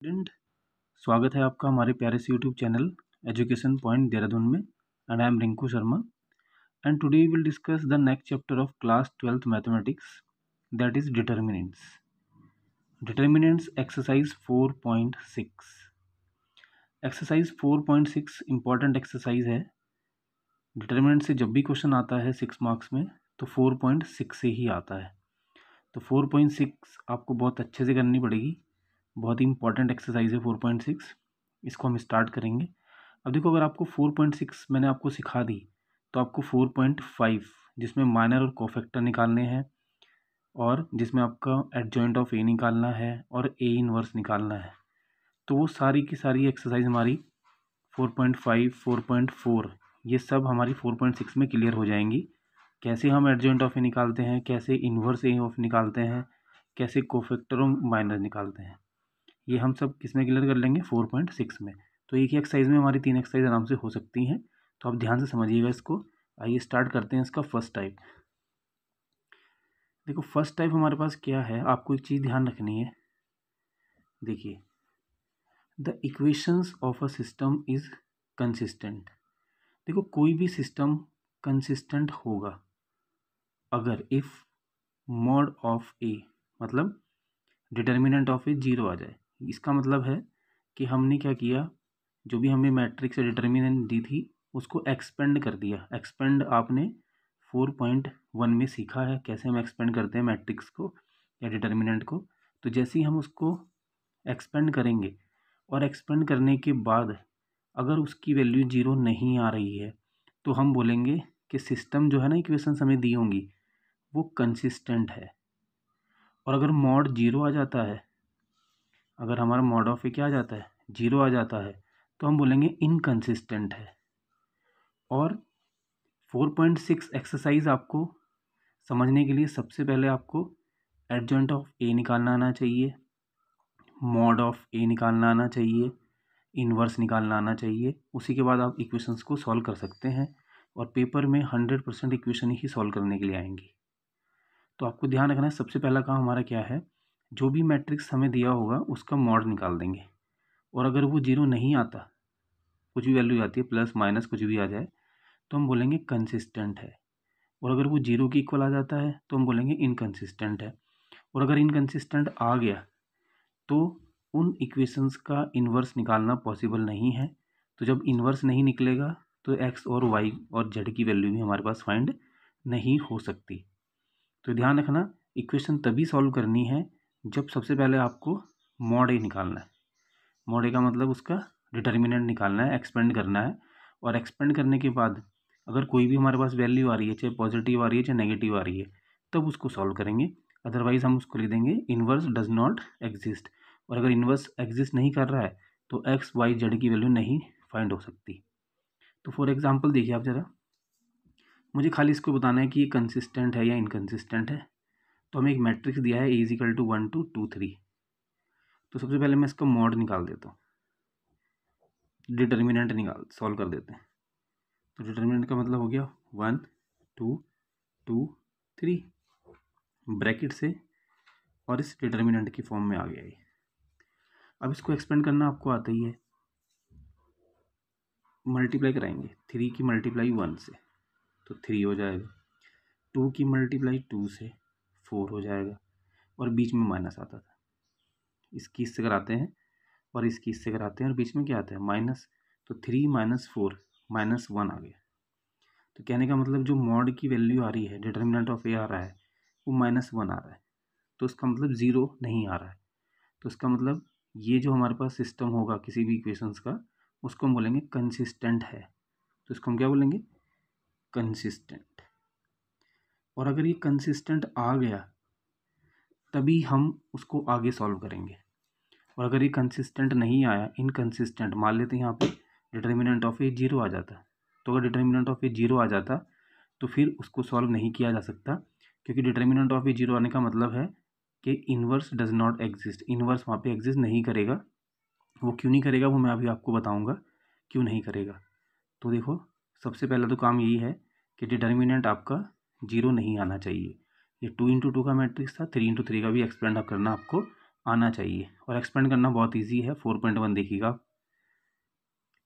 Student, स्वागत है आपका हमारे प्यारे से YouTube channel education point Dehradun में। And I am Rinku Sharma and today we will discuss the next chapter of class 12th mathematics, that is determinants exercise 4.6। Exercise 4.6 important exercise है। Determinant से जब भी क्वेश्चन आता है 6 मार्क्स में तो 4.6 से ही आता है। तो 4.6 आपको बहुत अच्छे से करनी पड़ेगी। बहुत ही इंपॉर्टेंट एक्सरसाइज है 4.6। इसको हम स्टार्ट करेंगे। अब देखो, अगर आपको 4.6 मैंने आपको सिखा दी तो आपको 4.5 जिसमें माइनर और कोफैक्टर निकालने हैं और जिसमें आपका एडजॉइंट ऑफ ए निकालना है और ए इनवर्स निकालना है, तो वो सारी की सारी एक्सरसाइज हमारी 4.5, 4.4 ये सब हमारी 4.6 में क्लियर हो जाएंगी। कैसे हम एडजॉइंट ऑफ ए निकालते हैं, कैसे इनवर्स ए ऑफ निकालते हैं, कैसे कोफैक्टर और माइनर निकालते हैं, ये हम सब किस में क्लियर कर लेंगे 4.6 में। तो एक ही एक्सरसाइज में हमारी 3 एक्सरसाइज आराम से हो सकती हैं। तो आप ध्यान से समझिएगा इसको। आइए स्टार्ट करते हैं इसका फर्स्ट टाइप। देखो, फर्स्ट टाइप हमारे पास क्या है, आपको एक चीज़ ध्यान रखनी है। देखिए, the equations of a system is consistent. देखो, कोई भी सिस्टम कंसिस्टेंट होगा अगर इफ मॉड ऑफ ए मतलब डिटर्मिनेंट ऑफ ए 0 आ जाए। इसका मतलब है कि हमने क्या किया, जो भी हमें मैट्रिक्स से डिटर्मिनेंट दी थी उसको एक्सपेंड कर दिया। एक्सपेंड आपने 4.1 में सीखा है, कैसे हम एक्सपेंड करते हैं मैट्रिक्स को या डिटर्मिनेंट को। तो जैसे ही हम उसको एक्सपेंड करेंगे और एक्सपेंड करने के बाद अगर उसकी वैल्यू 0 नहीं आ रही है तो हम बोलेंगे कि सिस्टम जो है ना, इक्वेशंस हमें दी होंगी वो कंसिस्टेंट है। और अगर मॉड 0 आ जाता है, अगर हमारा मॉड ऑफ ए क्या आ जाता है 0 आ जाता है, तो हम बोलेंगे इनकंसिस्टेंट है। और 4.6 एक्सरसाइज आपको समझने के लिए सबसे पहले आपको एडजॉइंट ऑफ ए निकालना आना चाहिए, मॉड ऑफ ए निकालना आना चाहिए, इन्वर्स निकालना आना चाहिए। उसी के बाद आप इक्वेशंस को सॉल्व कर सकते हैं और पेपर में 100% इक्वेशन ही सॉल्व करने के लिए आएंगी। तो आपको ध्यान रखना है, सबसे पहला काम हमारा क्या है, जो भी मैट्रिक्स हमें दिया होगा उसका मॉड निकाल देंगे। और अगर वो 0 नहीं आता, कुछ भी वैल्यू आती है प्लस माइनस कुछ भी आ जाए, तो हम बोलेंगे कंसिस्टेंट है। और अगर वो 0 के इक्वल आ जाता है तो हम बोलेंगे इनकंसिस्टेंट है। और अगर इनकंसिस्टेंट आ गया तो उन इक्वेशंस का इन्वर्स निकालना पॉसिबल नहीं है। तो जब इन्वर्स नहीं निकलेगा तो एक्स और वाई और जेड की वैल्यू भी हमारे पास फाइंड नहीं हो सकती। तो ध्यान रखना, इक्वेशन तभी सॉल्व करनी है जब सबसे पहले आपको मॉड ए निकालना है। मॉड ए का मतलब उसका डिटर्मिनेंट निकालना है, एक्सपेंड करना है। और एक्सपेंड करने के बाद अगर कोई भी हमारे पास वैल्यू आ रही है, चाहे पॉजिटिव आ रही है चाहे नेगेटिव आ रही है, तब उसको सॉल्व करेंगे। अदरवाइज हम उसको लिख देंगे इन्वर्स डज नॉट एग्जिस्ट। और अगर इन्वर्स एग्जिस्ट नहीं कर रहा है तो एक्स वाई जेड की वैल्यू नहीं फाइंड हो सकती। तो फॉर एग्जाम्पल देखिए आप ज़रा, मुझे खाली इसको बताना है कि ये कंसिस्टेंट है या इनकंसिस्टेंट है। तो हमें एक मैट्रिक्स दिया है ए इक्वल टू 1 2 2 3। तो सबसे पहले मैं इसका मॉड निकाल देता हूँ, डिटर्मिनेंट निकाल सॉल्व कर देते हैं। तो डिटर्मिनेंट का मतलब हो गया 1 2 2 3 ब्रैकेट से, और इस डिटर्मिनेंट की फॉर्म में आ गया ये। अब इसको एक्सपेंड करना आपको आता ही है, मल्टीप्लाई कराएंगे। 3 की मल्टीप्लाई 1 से तो 3 हो जाएगा, 2 की मल्टीप्लाई 2 से 4 हो जाएगा, और बीच में माइनस आता था। इसकी इससे कराते हैं और इसकी इससे कराते हैं और बीच में क्या आता है माइनस। तो 3 माइनस 4 माइनस 1 आ गया। तो कहने का मतलब जो मॉड की वैल्यू आ रही है, डिटर्मिनेंट ऑफ ए आ रहा है, वो -1 आ रहा है। तो इसका मतलब 0 नहीं आ रहा है। तो इसका मतलब ये जो हमारे पास सिस्टम होगा किसी भी इक्वेशंस का, उसको हम बोलेंगे कंसिस्टेंट है। तो इसको हम क्या बोलेंगे, कंसिस्टेंट। और अगर ये कंसिस्टेंट आ गया तभी हम उसको आगे सॉल्व करेंगे। और अगर ये कंसिस्टेंट नहीं आया, इनकंसिस्टेंट, मान लेते हैं यहाँ पे डिटर्मिनेंट ऑफ ए 0 आ जाता। तो अगर डिटर्मिनेंट ऑफ ए 0 आ जाता तो फिर उसको सॉल्व नहीं किया जा सकता, क्योंकि डिटर्मिनेंट ऑफ ए 0 आने का मतलब है कि inverse does not exist. Inverse वहाँ पे एग्जिस्ट नहीं करेगा। वो क्यों नहीं करेगा वो मैं अभी आपको बताऊँगा क्यों नहीं करेगा। तो देखो, सबसे पहला तो काम यही है कि डिटर्मिनेंट आपका 0 नहीं आना चाहिए। ये 2 × 2 का मैट्रिक्स था, 3 × 3 का भी एक्सपेंड करना आपको आना चाहिए, और एक्सपेंड करना बहुत ईजी है, 4.1 देखिएगा आप।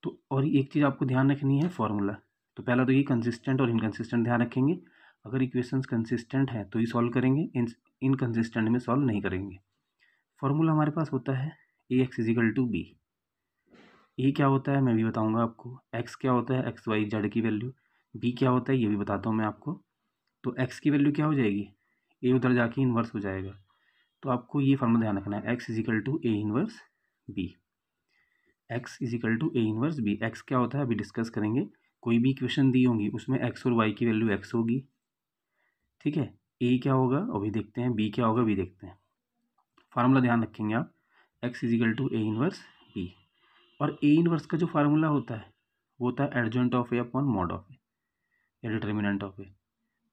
तो और एक चीज़ आपको ध्यान रखनी है, फॉर्मूला। तो पहला तो ये कंसिस्टेंट और इनकंसिस्टेंट ध्यान रखेंगे। अगर इक्वेशंस कंसिस्टेंट है तो ही सॉल्व करेंगे, इनकंसिस्टेंट में सॉल्व नहीं करेंगे। फॉर्मूला हमारे पास होता है ए एक्स इजिकल टू बी। ए क्या होता है मैं भी बताऊंगा आपको, एक्स क्या होता है एक्स वाई जेड की वैल्यू, बी क्या होता है ये भी बताता हूँ मैं आपको। तो एक्स की वैल्यू क्या हो जाएगी, ए उधर जाके इन्वर्स हो जाएगा। तो आपको ये फॉर्मूला ध्यान रखना है, x is equal to A inverse B. X is equal to A inverse B. X क्या होता है अभी डिस्कस करेंगे। कोई भी इक्वेशन दी होंगी उसमें एक्स और वाई की वैल्यू एक्स होगी, ठीक है। ए क्या होगा अभी देखते हैं, बी क्या होगा अभी देखते हैं। फार्मूला ध्यान रखेंगे आप, x is equal to A inverse B. और ए इन्वर्स का जो फार्मूला होता है वो होता है adjoint of A upon mod of A, या डिटर्मिनेंट ऑफ ए।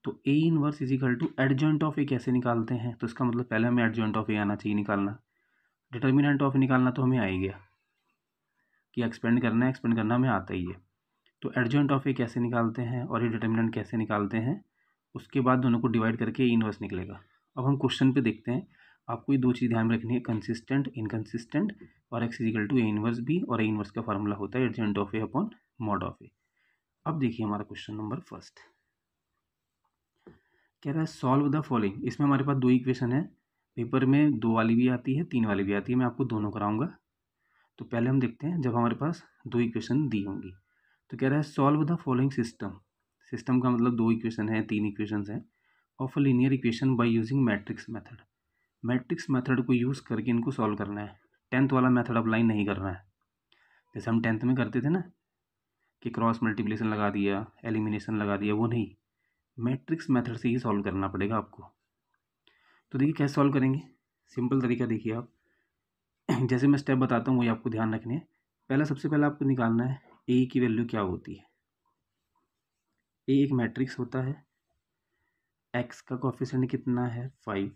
तो A inverse is equal to adjoint of A कैसे निकालते हैं, तो इसका मतलब पहले हमें एडजॉइंट ऑफ ए आना चाहिए निकालना। डिटर्मिनेंट ऑफ निकालना तो हमें आ ही गया कि एक्सपेंड करना है, एक्सपेंड करना हमें आता ही है। तो एडजॉइंट ऑफ ए कैसे निकालते हैं और ये डिटर्मिनेंट कैसे निकालते हैं, उसके बाद दोनों को डिवाइड करके इन्वर्स निकलेगा। अब हम क्वेश्चन पे देखते हैं। आपको ये दो चीज़ ध्यान में रखनी है, कंसिस्टेंट इनकंसिस्टेंट, और x is equal to A inverse B, और ए इन्वर्स का फार्मूला होता है adjoint of A upon mod of A. अब देखिए हमारा क्वेश्चन नंबर फर्स्ट कह रहा है सॉल्व द फॉलोइंग। इसमें हमारे पास दो इक्वेशन है, पेपर में 2 वाली भी आती है 3 वाली भी आती है, मैं आपको दोनों कराऊंगा। तो पहले हम देखते हैं जब हमारे पास दो इक्वेशन दी होंगी। तो कह रहा है solve the following system. System का मतलब दो इक्वेशन है, 3 इक्वेशंस हैं, of a linear equation by using matrix method. Matrix method को यूज़ करके इनको सॉल्व करना है। 10th वाला मेथड अप्लाई नहीं करना है, जैसे हम 10th में करते थे ना कि क्रॉस मल्टीप्लिकेशन लगा दिया, एलिमिनेशन लगा दिया, वो नहीं, मैट्रिक्स मेथड से ही सॉल्व करना पड़ेगा आपको। तो देखिए कैसे सॉल्व करेंगे, सिंपल तरीका देखिए आप। जैसे मैं स्टेप बताता हूँ वही आपको ध्यान रखने हैं। पहला सबसे पहले आपको निकालना है ए की वैल्यू क्या होती है। ए एक मैट्रिक्स होता है, एक्स का कोफिशिएंट कितना है 5,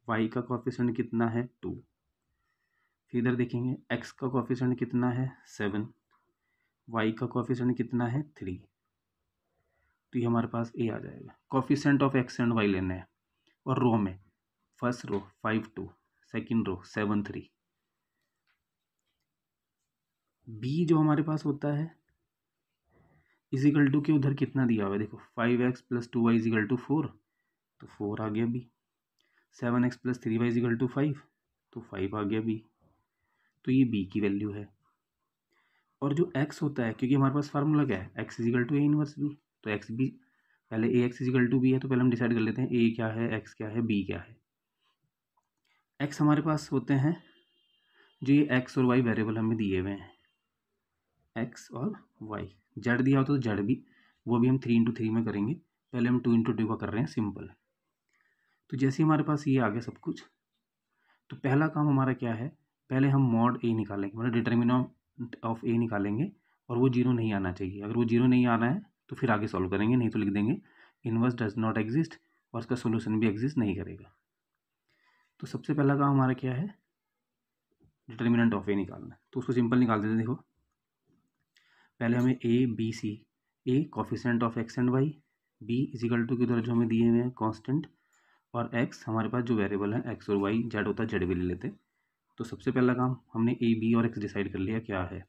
वाई का कोफिशिएंट कितना है 2। फिर इधर देखेंगे एक्स का कोफिशिएंट कितना है 7, वाई का कोफिशिएंट कितना है 3। तो ये हमारे पास ए आ जाएगा। Coefficient of x and y लेना है, और रो में first row 5 2, second row 7 3। B जो हमारे पास होता है इजिकल टू के उधर कितना दिया हुआ है, देखो 5x plus 2y is equal to 4, तो 4 आ गया B. 7x plus 3y is equal to 5, तो 5 आ गया बी। तो ये बी की वैल्यू है। और जो x होता है, क्योंकि हमारे पास फार्मूला क्या है, x equal to A inverse B, तो x बी पहले A x is equal to B है, तो पहले हम डिसाइड कर लेते हैं ए क्या है, x क्या है, b क्या है। x हमारे पास होते हैं जो ये x और y वेरिएबल हमें दिए हुए हैं, x और y। जेड दिया होता तो जेड भी, वो भी हम 3 × 3 में करेंगे, पहले हम 2 × 2 का कर रहे हैं सिंपल। तो जैसे हमारे पास ये आ गया सब कुछ, तो पहला काम हमारा क्या है, पहले हम मॉड ए निकालेंगे, मतलब डिटर्मिनेंट ऑफ ए निकालेंगे, और वो जीरो नहीं आना चाहिए। अगर वो जीरो नहीं आना है तो फिर आगे सॉल्व करेंगे, नहीं तो लिख देंगे इनवर्स डज नॉट एग्जिस्ट, और उसका सोल्यूशन भी एग्जिस्ट नहीं करेगा। तो सबसे पहला काम हमारा क्या है, डिटर्मिनेंट ऑफ ए निकालना है। तो उसको सिंपल निकाल देते हैं। देखो पहले हमें A B C, A coefficient of x and y, B equal to के उधर जो हमें दिए हुए हैं कांस्टेंट, और एक्स हमारे पास जो वेरिएबल है एक्स और वाई, जेड होता है जेड भी ले लेते। तो सबसे पहला काम हमने ए बी और एक्स डिसाइड कर लिया क्या है।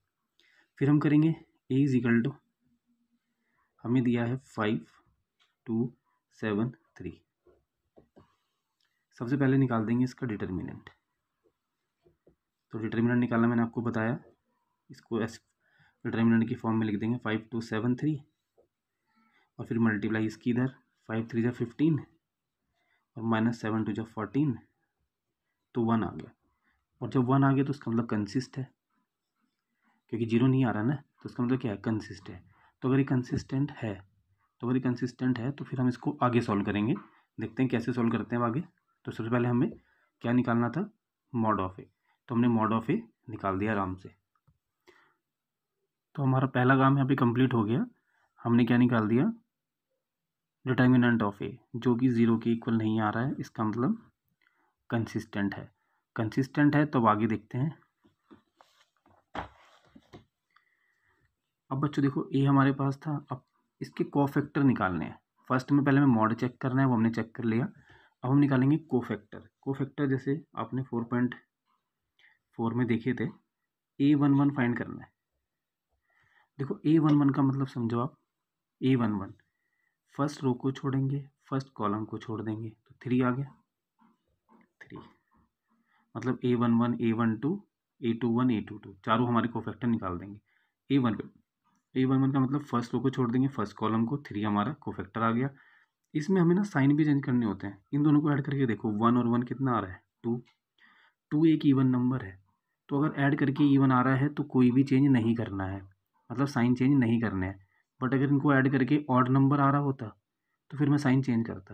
फिर हम करेंगे ए इजिकल टू, हमें दिया है 5 2 7 3। सबसे पहले निकाल देंगे इसका डिटर्मिनेंट। तो डिटर्मिनेंट निकालना मैंने आपको बताया, इसको डिटर्मिनेंट की फॉर्म में लिख देंगे 5 2 7 3, और फिर मल्टीप्लाई इसकी इधर 5 3 × 15, और -7 2 × 14, तो 1 आ गया। और जब 1 आ गया तो उसका मतलब कंसिस्ट है, क्योंकि जीरो नहीं आ रहा ना, तो उसका मतलब क्या है, कंसिस्ट है। तो अगर ये कंसिस्टेंट है, तो फिर हम इसको आगे सॉल्व करेंगे, देखते हैं कैसे सॉल्व करते हैं आगे। तो सबसे पहले हमें क्या निकालना था, मॉड ऑफ ए। तो हमने मॉड ऑफ ए निकाल दिया आराम से। तो हमारा पहला काम यहाँ पे कंप्लीट हो गया। हमने क्या निकाल दिया, डिटर्मिनेंट ऑफ ए, जो कि 0 के इक्वल नहीं आ रहा है, इसका मतलब कंसिस्टेंट है। कंसिस्टेंट है तो अब आगे देखते हैं। अब बच्चों देखो ए हमारे पास था, अब इसके कोफैक्टर निकालने हैं। फर्स्ट में पहले हमें मॉड चेक करना है, वो हमने चेक कर लिया। अब हम निकालेंगे कोफैक्टर। कोफैक्टर जैसे आपने 4.4 में देखे थे, A11 फाइंड करना है। देखो A11 का मतलब समझो आप, A11 फर्स्ट रो को छोड़ेंगे, फर्स्ट कॉलम को छोड़ देंगे, तो 3 आ गया। 3 मतलब A11 A12 A21 A22 चारों हमारे कोफैक्टर निकाल देंगे। A11 का मतलब फर्स्ट रो को छोड़ देंगे, फर्स्ट कॉलम को, 3 हमारा कोफैक्टर आ गया। इसमें हमें ना साइन भी चेंज करने होते हैं। इन दोनों को ऐड करके देखो, 1 और 1 कितना आ रहा है, 2। 2 एक इवन नंबर है, तो अगर ऐड करके इवन आ रहा है तो कोई भी चेंज नहीं करना है, मतलब साइन चेंज नहीं करने हैं। बट अगर इनको ऐड करके ऑड नंबर आ रहा होता तो फिर मैं साइन चेंज करता।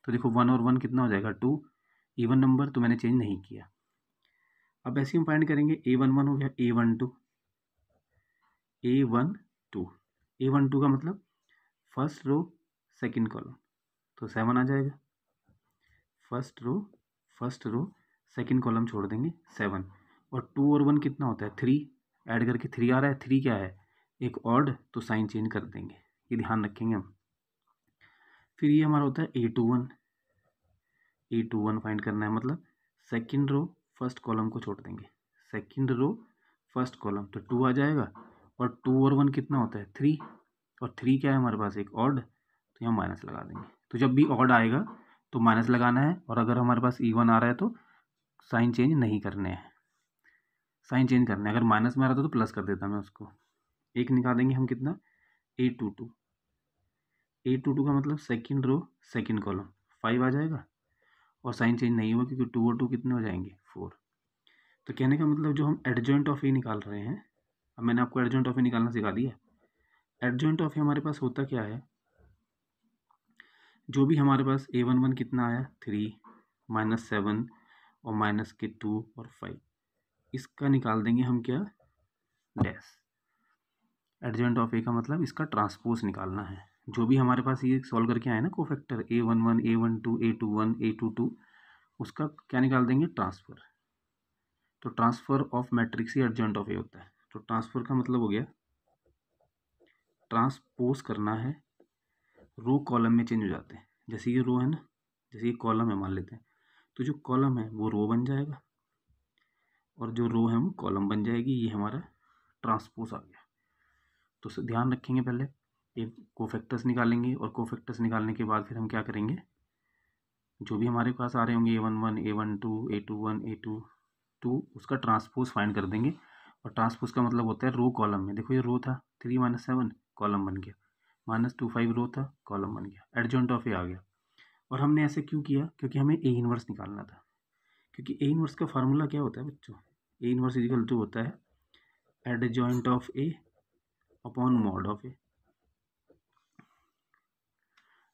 तो देखो 1 और 1 कितना हो जाएगा, 2 इवन नंबर, तो मैंने चेंज नहीं किया। अब ऐसे हम फाइंड करेंगे, A11 हो गया, A12 A12 का मतलब फर्स्ट रो सेकंड कॉलम, तो 7 आ जाएगा। फर्स्ट रो सेकंड कॉलम छोड़ देंगे, 7। और 2 और 1 कितना होता है, 3। ऐड करके 3 आ रहा है, 3 क्या है, एक ऑड, तो साइन चेंज कर देंगे, ये ध्यान रखेंगे हम। फिर ये हमारा होता है A21 फाइंड करना है, मतलब सेकंड रो फर्स्ट कॉलम को छोड़ देंगे, सेकंड रो फर्स्ट कॉलम, तो 2 आ जाएगा। और 2 और 1 कितना होता है, 3। और 3 क्या है हमारे पास, एक ऑड, तो यहाँ माइनस लगा देंगे। तो जब भी ऑड आएगा तो माइनस लगाना है, और अगर हमारे पास इवन आ रहा है तो साइन चेंज नहीं करने हैं, साइन चेंज करने हैं। अगर माइनस में आ रहा था तो प्लस कर देता मैं उसको। एक निकालेंगे हम कितना, A22 का मतलब सेकंड रो सेकंड कॉलम, 5 आ जाएगा। और साइन चेंज नहीं हुआ क्योंकि 2 और 2 कितने हो जाएंगे, 4। तो कहने का मतलब जो हम एडजॉइंट ऑफ ए निकाल रहे हैं, अब मैंने आपको एडजॉइंट ऑफ ए निकालना सिखा दिया। एडजॉइंट ऑफ ए हमारे पास होता क्या है, जो भी हमारे पास A11 कितना आया, 3 -7 और माइनस के 2 और 5, इसका निकाल देंगे हम क्या, डैश। एडजॉइंट ऑफ ए का मतलब इसका ट्रांसपोज निकालना है। जो भी हमारे पास ये सॉल्व करके आए ना cofactor, A11 A12 A21 A22, उसका क्या निकाल देंगे, ट्रांसफर। तो ट्रांसफर ऑफ मैट्रिक्स ही एडजॉइंट ऑफ ए होता है। तो ट्रांसफर का मतलब हो गया, ट्रांसपोज करना है, रो कॉलम में चेंज हो जाते हैं। जैसे ये रो है ना, जैसे ये कॉलम है मान लेते हैं, तो जो कॉलम है वो रो बन जाएगा, और जो रो है वो कॉलम बन जाएगी। ये हमारा ट्रांसपोज आ गया। तो ध्यान रखेंगे, पहले एक कोफैक्टर्स निकालेंगे, और कोफैक्टर्स निकालने के बाद फिर हम क्या करेंगे, जो भी हमारे पास आ रहे होंगे A11 A12 A21 A22, उसका ट्रांसपोज फाइंड कर देंगे। और ट्रांसपोज का मतलब होता है रो कॉलम में। देखो ये रो था, 3 -7 कॉलम बन गया, -2 5 रो था, कॉलम बन गया, एडजॉइंट ऑफ ए आ गया। और हमने ऐसे क्यों किया, क्योंकि हमें ए इनवर्स निकालना था। क्योंकि ए इनवर्स का फार्मूला क्या होता है बच्चों, ए इनवर्स इक्वल टू होता है adjoint of A upon mod of A.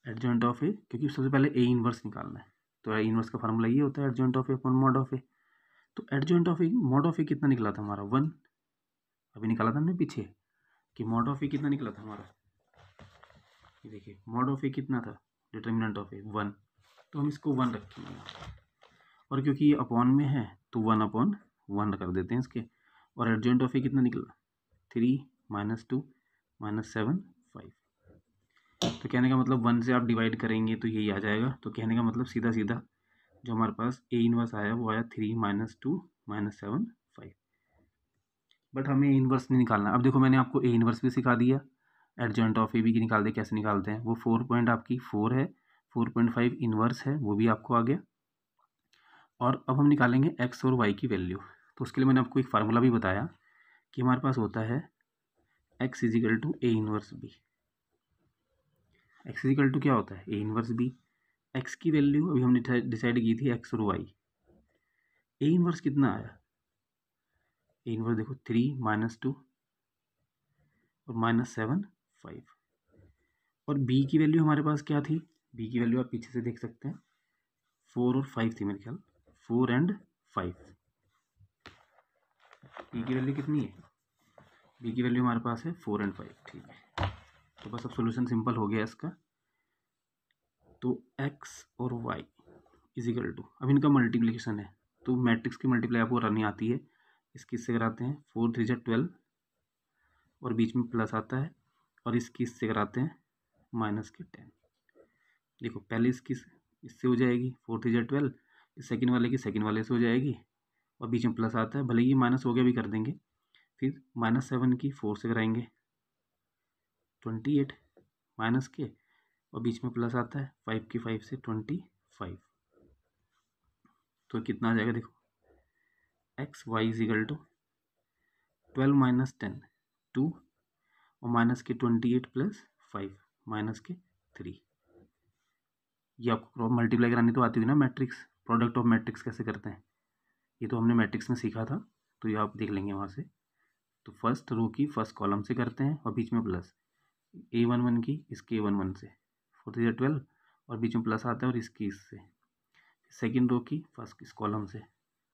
Adjoint of A, क्योंकि सबसे पहले ए इनवर्स निकालना है, तो ए इनवर्स का फार्मूला ये होता है adjoint of A upon mod of A. तो adjoint of A, mod of A कितना निकला था हमारा, 1। अभी निकाला था हमने पीछे कि मॉड ऑफ ए कितना निकला था हमारा, ये देखिए मॉड ऑफ ए कितना था, डिटर्मिनेंट ऑफ ए 1, तो हम इसको 1 रखेंगे। और क्योंकि ये अपॉन में है तो 1/1 कर देते हैं इसके। और एडजॉइंट ऑफ ए कितना निकला, 3 -2 -7 5। तो कहने का मतलब 1 से आप डिवाइड करेंगे तो यही आ जाएगा। तो कहने का मतलब सीधा सीधा जो हमारे पास ए इनवर्स आया वो आया 3 -2 -7 5। बट हमें ए इनवर्स नहीं निकालना। अब देखो मैंने आपको ए इनवर्स भी सिखा दिया, एडजॉइंट ऑफ ए भी निकाल दे, कैसे निकालते हैं वो। 4 पॉइंट आपकी 4 है, 4.5 इनवर्स है, वो भी आपको आ गया। और अब हम निकालेंगे एक्स और वाई की वैल्यू। तो उसके लिए मैंने आपको एक फार्मूला भी बताया कि हमारे पास होता है x is equal to A inverse B. X is equal to क्या होता है, ए इनवर्स बी। एक्स की वैल्यू अभी हमने डिसाइड की थी, एक्स और वाई। ए इनवर्स कितना आया, ए इनवर्स देखो 3 -2 और -7 5। और बी की वैल्यू हमारे पास क्या थी, बी की वैल्यू आप पीछे से देख सकते हैं, 4 और 5 थी मेरे ख्याल, 4 और 5। बी की वैल्यू कितनी है, बी की वैल्यू हमारे पास है 4 और 5, ठीक है। तो बस अब सोल्यूशन सिंपल हो गया इसका। तो x और y इजिकल टू, अब इनका मल्टीप्लिकेशन है, तो मैट्रिक्स की मल्टीप्लाई आपको करनी आती है। इसकी इससे कराते हैं, 4 3 12 और बीच में प्लस आता है, और इसकी इससे कराते हैं -10। देखो पहले इसकी इससे हो जाएगी, 4 3 12, सेकंड वाले की सेकंड वाले से हो जाएगी और बीच में प्लस आता है, भले ही माइनस हो गया भी कर देंगे। फिर -7 की 4 से कराएंगे 28 माइनस के, और बीच में प्लस आता है 5 की 5 से 25। तो कितना आ जाएगा देखो, x y is equal to 12 minus 10 2 और माइनस के 28 प्लस 5 माइनस के 3। ये आपको क्रॉस मल्टीप्लाई करानी तो आती हुई ना, मैट्रिक्स, प्रोडक्ट ऑफ मैट्रिक्स कैसे करते हैं, ये तो हमने मैट्रिक्स में सीखा था, तो ये आप देख लेंगे वहाँ से। तो फर्स्ट रो की फर्स्ट कॉलम से करते हैं और बीच में प्लस, A11 की इसके A11 से 4 3 12 और बीच में प्लस आता है और इसकी इससे। सेकेंड रो की फर्स्ट इस कॉलम से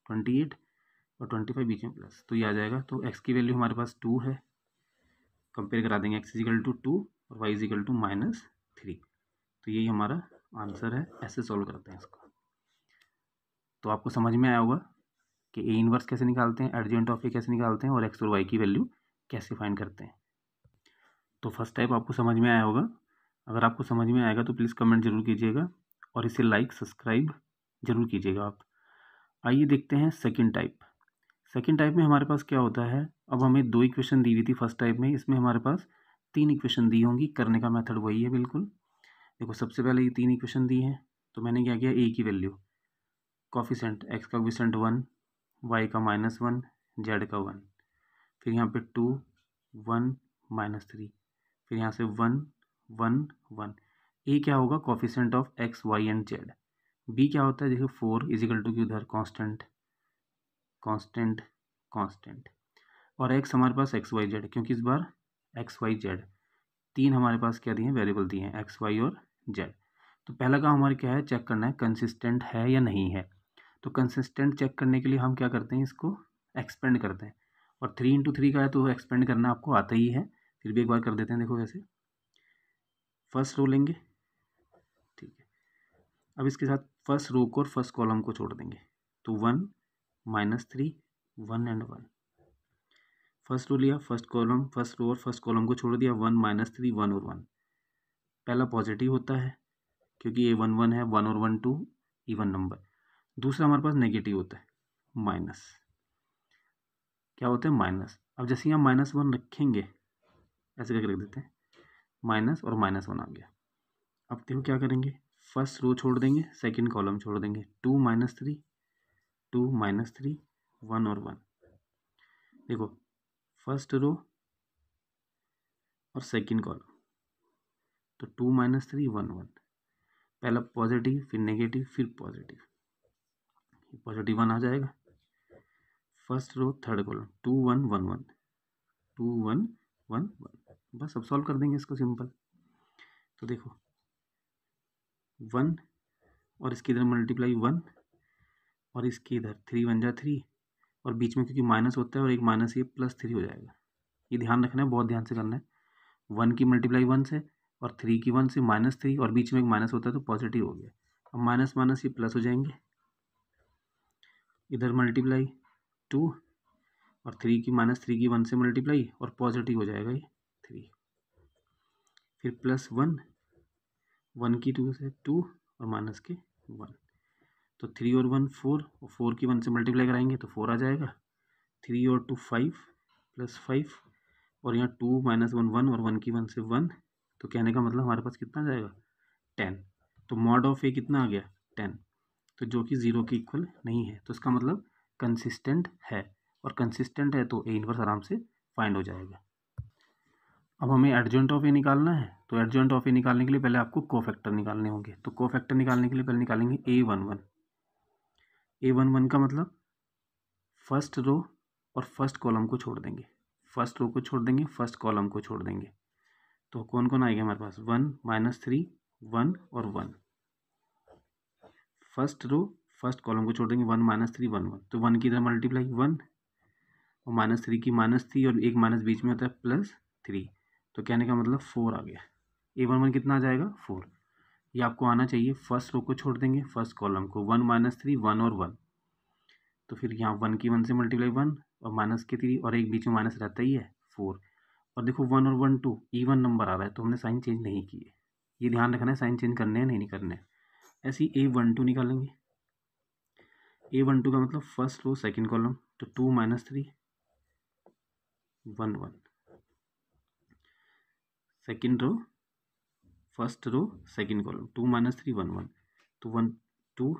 28 और 25 बीच में प्लस, तो ये आ जाएगा। तो x की वैल्यू हमारे पास 2 है, कंपेयर करा देंगे, x इजिकल टू 2 और y इजिकल टू -3। तो यही हमारा आंसर है। ऐसे सॉल्व करते हैं इसको। तो आपको समझ में आया होगा कि ए इनवर्स कैसे निकालते हैं, एडजेंट ऑफ ए कैसे निकालते हैं और x और y की वैल्यू कैसे फाइंड करते हैं। तो फर्स्ट टाइप आपको समझ में आया होगा। अगर आपको समझ में आएगा तो प्लीज़ कमेंट जरूर कीजिएगा और इसे लाइक सब्सक्राइब जरूर कीजिएगा आप। आइए देखते हैं सेकंड टाइप। सेकंड टाइप में हमारे पास क्या होता है, अब हमें 2 इक्वेशन दी हुई थी फर्स्ट टाइप में, इसमें हमारे पास 3 इक्वेशन दी होंगी। करने का मेथड वही है बिल्कुल। देखो सबसे पहले ये 3 इक्वेशन दी हैं, तो मैंने क्या किया, ए की वैल्यू कॉफिशेंट, एक्स का कोफिशिएंट 1, वाई का -1, जेड का 1, फिर यहाँ पे 2 1 -3, फिर यहाँ से 1 1 1। ए क्या होगा, coefficient of x y and z. B क्या होता है, देखो 4 इजिकल टू की उधर कांस्टेंट कांस्टेंट कांस्टेंट, और एक्स हमारे पास एक्स वाई जेड, क्योंकि इस बार एक्स वाई जेड 3 हमारे पास क्या दिए हैं, वेरिएबल दिए हैं, एक्स वाई और जेड। तो पहला काम हमारे क्या है, चेक करना है कंसिस्टेंट है या नहीं है। तो कंसिस्टेंट चेक करने के लिए हम क्या करते हैं, इसको एक्सपेंड करते हैं, और 3 × 3 का है तो एक्सपेंड करना आपको आता ही है, फिर भी एक बार कर देते हैं। देखो वैसे फर्स्ट रो लेंगे, ठीक है। अब इसके साथ फर्स्ट रो को और फर्स्ट कॉलम को छोड़ देंगे, तो 1 -3 1 एंड 1। फर्स्ट रो लिया, फर्स्ट कॉलम, फर्स्ट रो और फर्स्ट कॉलम को छोड़ दिया, 1 -3 1 और 1। पहला पॉजिटिव होता है क्योंकि ये 1 1 है, 1 और 1 2 इवन नंबर। दूसरा हमारे पास नेगेटिव होता है, माइनस, क्या होता है, माइनस। अब जैसे यहाँ -1 रखेंगे, ऐसे करके रख देते हैं, माइनस और -1 आ गया। अब देखो क्या करेंगे, फर्स्ट रो छोड़ देंगे, सेकंड कॉलम छोड़ देंगे, 2 -3 2 -3 1 और 1। देखो फर्स्ट रो और सेकंड कॉलम, तो 2 -3 1 1, पहला पॉजिटिव फिर नेगेटिव फिर पॉजिटिव, पॉजिटिव 1 आ जाएगा। फर्स्ट रो थर्ड कॉलम 2 1 1 1 2 1 1 1, बस अब सॉल्व कर देंगे इसको सिंपल। तो देखो 1 और इसकी इधर मल्टीप्लाई 1 और इसकी इधर 3 1 जा 3, और बीच में क्योंकि माइनस होता है और एक माइनस, ये +3 हो जाएगा। ये ध्यान रखना है, बहुत ध्यान से करना है। 1 की मल्टीप्लाई 1 से और 3 की 1 से -3, और बीच में एक माइनस होता है तो पॉजिटिव हो गया। अब माइनस माइनस ये प्लस हो जाएंगे, इधर मल्टीप्लाई 2 और 3 की -3 की 1 से मल्टीप्लाई और पॉजिटिव हो जाएगा ये 3, फिर +1 1 की 2 से 2 और माइनस के 1, तो 3 और 1 4, और 4 की 1 से मल्टीप्लाई कराएंगे तो 4 आ जाएगा। 3 और 2 5 +5, और यहाँ 2 -1 1 और 1 की 1 से 1, तो कहने का मतलब हमारे पास कितना आ जाएगा, 10। तो मॉड ऑफ ए कितना आ गया, 10, तो जो कि 0 के इक्वल नहीं है, तो इसका मतलब कंसिस्टेंट है, और कंसिस्टेंट है तो ए इनवर्स आराम से फाइंड हो जाएगा। अब हमें एडजेंट ऑफ ए निकालना है, तो एडजेंट ऑफ ए निकालने के लिए पहले आपको कोफैक्टर निकालने होंगे। तो कोफैक्टर निकालने के लिए पहले निकालेंगे A11। A11 का मतलब फर्स्ट रो और फर्स्ट कॉलम को छोड़ देंगे, फर्स्ट रो को छोड़ देंगे, फर्स्ट कॉलम को छोड़ देंगे, तो कौन कौन आएगा हमारे पास, 1 -3 1 और 1। फर्स्ट रो फर्स्ट कॉलम को छोड़ देंगे, 1 -3 1 1, तो 1 की इधर मल्टीप्लाई 1 और -3 की -3, और एक माइनस बीच में होता है +3, तो कहने का मतलब 4 आ गया। A11 कितना आ जाएगा, 4। ये आपको आना चाहिए। फर्स्ट रो को छोड़ देंगे, फर्स्ट कॉलम को, 1 -3 1 और 1, तो फिर यहाँ 1 की 1 से मल्टीप्लाई 1 और माइनस के 3, और एक बीच में माइनस रहता ही है 4, और देखो 1 और 1 2 इवन नंबर आ रहा है, तो हमने साइन चेंज नहीं किए। ये ध्यान रखना है, साइन चेंज करने हैं नहीं करने हैं। ऐसे ही A12 निकालेंगे, A12 का मतलब फर्स्ट रो सेकंड कॉलम, तो 2 - 3 1 1, second row first row second column 2 - 3 1 1, तो 1 2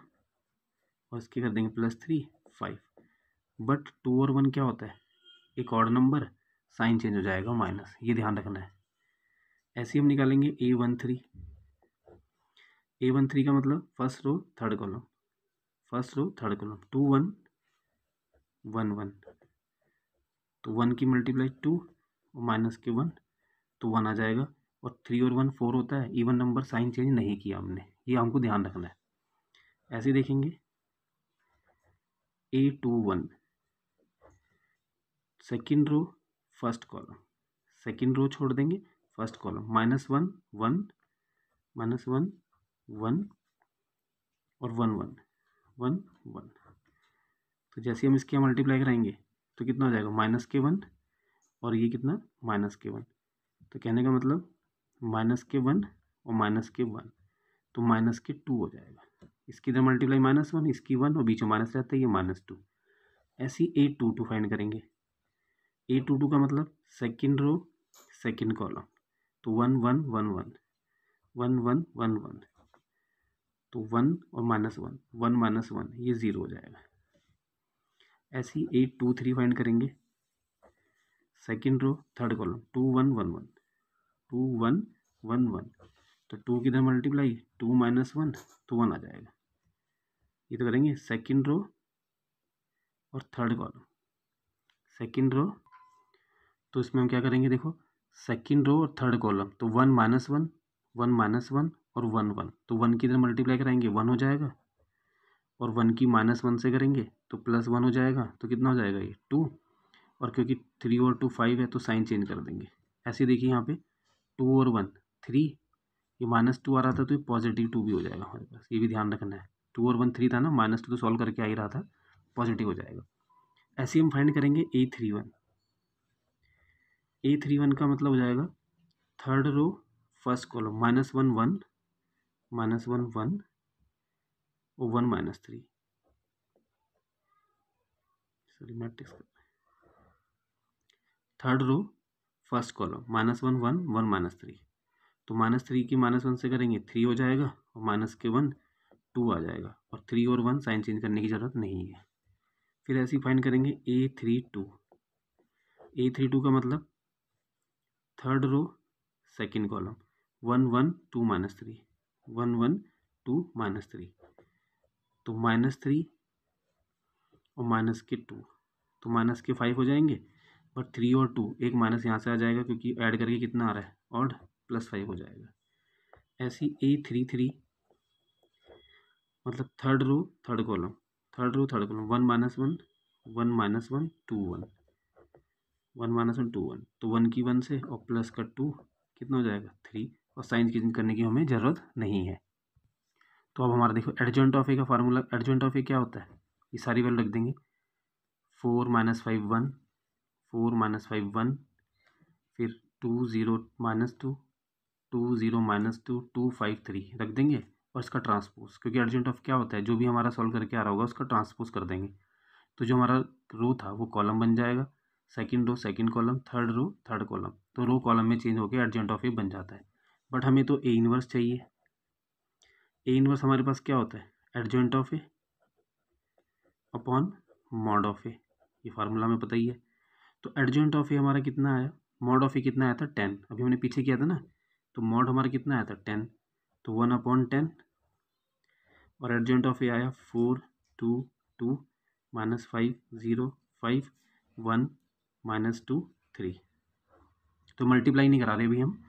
और इसके कर देंगे +3 5। बट 2 और 1 क्या होता है, एक ऑड नंबर, साइन चेंज हो जाएगा माइनस, ये ध्यान रखना है। ऐसे ही हम निकालेंगे A13 का मतलब first row third column, first row third column 2 1 1 1, तो 1 की मल्टीप्लाई 2 और माइनस के 1, तो 1 आ जाएगा। और 3 और 1 4 होता है, इवन नंबर, साइन चेंज नहीं किया हमने, ये हमको ध्यान रखना है। ऐसे देखेंगे A21 second row first column, second row छोड़ देंगे, फर्स्ट कॉलम -1 1 -1 1 और 1 1 1 1, तो जैसे हम इसके मल्टीप्लाई कराएंगे तो कितना हो जाएगा, -1 और ये कितना -1, तो कहने का मतलब -1 और -1, तो -2 हो जाएगा। इसकी इधर मल्टीप्लाई -1, इसकी 1 और बीच में माइनस रहता है, ये -2। ऐसे ही A22 फाइंड करेंगे। A22 का मतलब सेकेंड रो सेकेंड कॉलम, तो 1 1 1 1 1 1 1 1, तो 1 और -1 1 -1, ये 0 हो जाएगा। ऐसे ही A23 फाइंड करेंगे, सेकेंड रो थर्ड कॉलम 2 1 1 1 2 1 1 1, तो 2 की इधर मल्टीप्लाई 2 - 1, तो 1 आ जाएगा। ये तो करेंगे सेकेंड रो और थर्ड कॉलम, सेकेंड रो, तो इसमें हम क्या करेंगे, देखो सेकेंड रो और थर्ड कॉलम, तो 1 - 1 1 -1 और 1 1, तो 1 की इधर मल्टीप्लाई कराएंगे 1 हो जाएगा, और 1 की -1 से करेंगे तो +1 हो जाएगा, तो कितना हो जाएगा ये 2, और क्योंकि 3 और 2 5 है तो साइन चेंज कर देंगे। ऐसे देखिए यहाँ पे 2 और 1 3, ये -2 आ रहा था तो ये +2 भी हो जाएगा हमारे पास, ये भी ध्यान रखना है। 2 और 1 3 था ना, -2 तो सॉल्व करके आ ही रहा था, पॉजिटिव हो जाएगा। ऐसे ही हम फाइंड करेंगे A31 का मतलब हो जाएगा थर्ड रो फर्स्ट कॉलम -1 1 -1 1 और 1 -3, sorry matrix, third row first column -1 1 1 -3, तो -3 की -1 से करेंगे 3 हो जाएगा, और माइनस के 1 2 आ जाएगा, और 3 और 1 साइन चेंज करने की ज़रूरत नहीं है। फिर ऐसे ही फाइंड करेंगे A32 का मतलब थर्ड रो सेकेंड कॉलम 1 1 2 -3 1 1 2 -3, तो -3 और माइनस के 2, तो माइनस के 5 हो जाएंगे, और 3 और 2 एक माइनस यहाँ से आ जाएगा क्योंकि ऐड करके कितना आ रहा है ऑड, +5 हो जाएगा। ऐसी A33 मतलब थर्ड रो थर्ड कॉलम 1 -1 1 -1 2 1 1 -1 2 1, तो 1 की 1 से और प्लस का 2 कितना हो जाएगा 3, और साइन चेंज करने की हमें ज़रूरत नहीं है। तो अब हमारा देखो एडजॉइंट ऑफ ए का फार्मूला, एडजॉइंट ऑफ ए क्या होता है, ये सारी वैल्यू रख देंगे 4 - 5 1 4 - 5 1, फिर 2 0 -2 2 0 -2 2 5 3 रख देंगे, और इसका ट्रांसपोज, क्योंकि एडजॉइंट ऑफ क्या होता है, जो भी हमारा सॉल्व करके आ रहा होगा उसका ट्रांसपोज कर देंगे, तो जो हमारा रो था वो कॉलम बन जाएगा, second row second column, third row third column, तो रो कॉलम में चेंज होकर एडजॉइंट ऑफ ए बन जाता है। बट हमें तो ए इनवर्स चाहिए। ए इनवर्स हमारे पास क्या होता है, adjoint of A upon mod of A, ये फार्मूला हमें पता ही है। तो एडजॉइंट ऑफ ए हमारा कितना आया, मॉड ऑफ ए कितना आया था 10, अभी हमने पीछे किया था ना, तो मॉड हमारा कितना आया था 10, तो 1/10, और एडजॉइंट ऑफ ए आया 4 2 2 -5 0 5 1 -2 3, तो मल्टीप्लाई नहीं करा रहे अभी हम,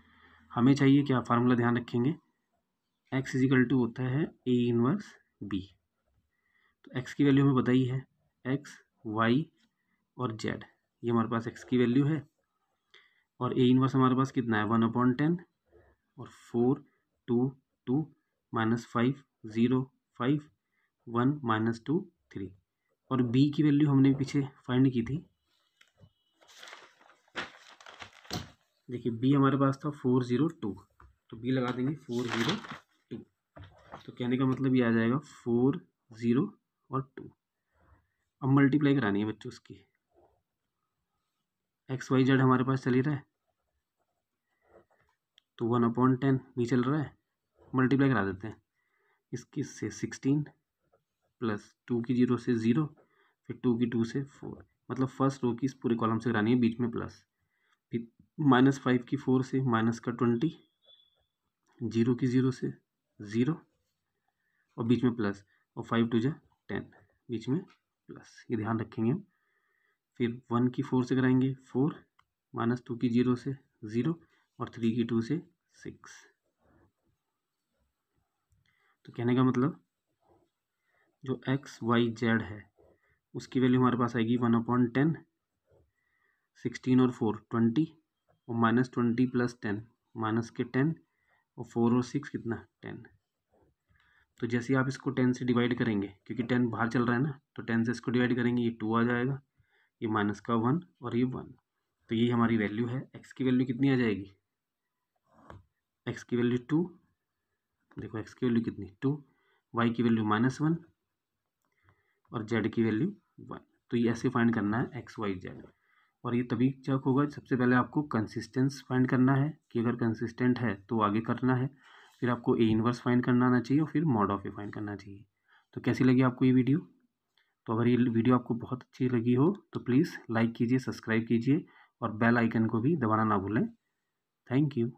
हमें चाहिए क्या, फार्मूला ध्यान रखेंगे, x = होता है A इनवर्स B, तो x की वैल्यू हमें पता ही है, x y और z, ये हमारे पास x की वैल्यू है, और A इनवर्स हमारे पास कितना है 1/10, और 4 2 2 -5 0 5 1 -2 3, और b की वैल्यू हमने पीछे फाइंड की थी, देखिए b हमारे पास था 402, तो b लगा देंगे 402, तो कहने का मतलब ये आ जाएगा 4 0 और 2, अब मल्टीप्लाई करानी है बच्चों उसकी। एक्स वाई जेड हमारे पास चल ही रहा है, तो 1/10 भी चल रहा है, मल्टीप्लाई करा देते हैं इसकी से 16 प्लस 2 की 0 से 0, फिर 2 की 2 से 4, मतलब फर्स्ट रो की इस पूरे कॉलम से करानी है, बीच में प्लस, फिर -5 की 4 से माइनस का 20, 0 की 0 से 0 और बीच में प्लस, और 5 2 जा 10, बीच में प्लस, ये ध्यान रखेंगे हम। फिर 1 की 4 से कराएंगे 4, -2 की 0 से 0 और 3 की 2 से 6। तो कहने का मतलब जो एक्स वाई जेड है उसकी वैल्यू हमारे पास आएगी 1/10, 16 और 4 20, और -20 प्लस 10 माइनस के 10, और 4 और 6 कितना 10। तो जैसे आप इसको 10 से डिवाइड करेंगे, क्योंकि 10 बाहर चल रहा है ना, तो 10 से इसको डिवाइड करेंगे, ये 2 आ जाएगा, ये माइनस का 1 और ये 1। तो ये हमारी वैल्यू है। एक्स की वैल्यू कितनी आ जाएगी, एक्स की वैल्यू 2, देखो एक्स की वैल्यू कितनी 2, वाई की वैल्यू -1 और जेड की वैल्यू 1। तो ये ऐसे फाइंड करना है एक्स वाई जेड, और ये तभी चेक होगा, सबसे पहले आपको कंसिस्टेंस फाइंड करना है कि अगर कंसिस्टेंट है तो आगे करना है, फिर आपको ए इनवर्स फाइंड करना आना चाहिए और फिर मॉड ऑफ ए फाइंड करना चाहिए। तो कैसी लगी आपको ये वीडियो? तो अगर ये वीडियो आपको बहुत अच्छी लगी हो तो प्लीज़ लाइक कीजिए, सब्सक्राइब कीजिए और बेल आइकन को भी दबाना ना भूलें। Thank you.